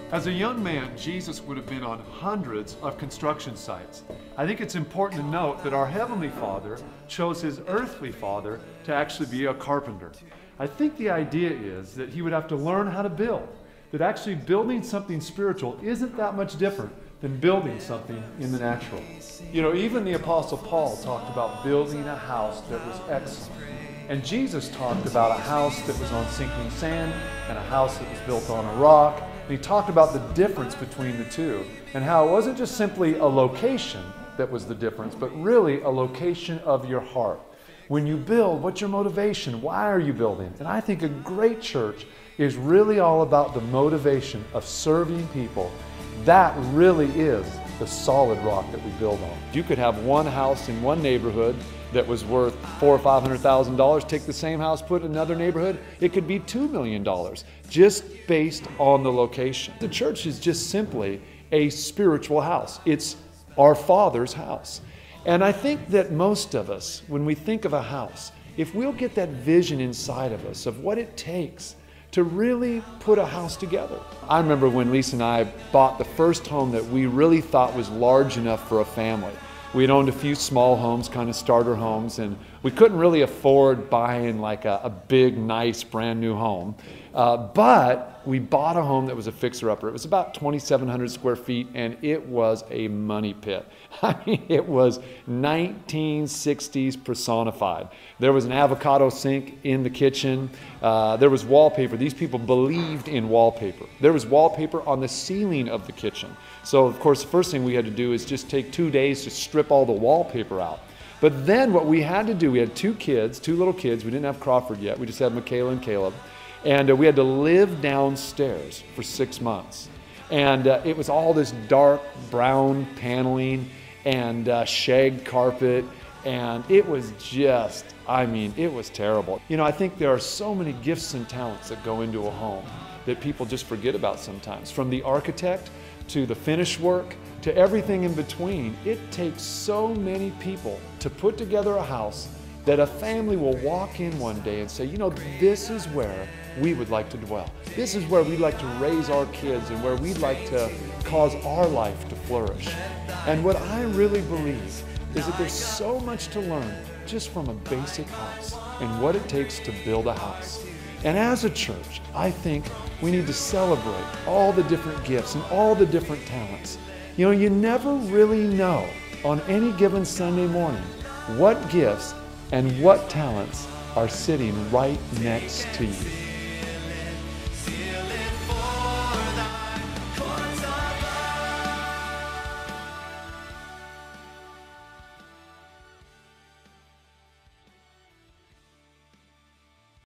As a young man, Jesus would have been on hundreds of construction sites. I think it's important to note that our Heavenly Father chose His earthly father to actually be a carpenter. I think the idea is that He would have to learn how to build, that actually building something spiritual isn't that much different than building something in the natural. You know, even the Apostle Paul talked about building a house that was excellent. And Jesus talked about a house that was on sinking sand and a house that was built on a rock. And He talked about the difference between the two and how it wasn't just simply a location that was the difference, but really a location of your heart. When you build, what's your motivation? Why are you building? And I think a great church is really all about the motivation of serving people. That really is the solid rock that we build on. You could have one house in one neighborhood that was worth $400,000 or $500,000. Take the same house, put it in another neighborhood, it could be $2 million, just based on the location. The church is just simply a spiritual house. It's our Father's house. And I think that most of us, when we think of a house, if we'll get that vision inside of us of what it takes to really put a house together. I remember when Lisa and I bought the first home that we really thought was large enough for a family. We had owned a few small homes, kind of starter homes, and we couldn't really afford buying like a big, nice, brand new home. But we bought a home that was a fixer-upper. It was about 2,700 square feet, and it was a money pit. I mean, it was 1960s personified. There was an avocado sink in the kitchen. There was wallpaper. These people believed in wallpaper. There was wallpaper on the ceiling of the kitchen. So, of course, the first thing we had to do is just take 2 days to strip all the wallpaper out. But then what we had to do, we had two little kids. We didn't have Crawford yet. We just had Michaela and Caleb. And we had to live downstairs for 6 months. And it was all this dark brown paneling and shag carpet. And it was just, I mean, it was terrible. You know, I think there are so many gifts and talents that go into a home that people just forget about sometimes. From the architect to the finish work to everything in between, it takes so many people to put together a house that a family will walk in one day and say, you know, this is where we would like to dwell. This is where we'd like to raise our kids and where we'd like to cause our life to flourish. And what I really believe is that there's so much to learn just from a basic house and what it takes to build a house. And as a church, I think we need to celebrate all the different gifts and all the different talents. You know, you never really know on any given Sunday morning what gifts and what talents are sitting right next to you.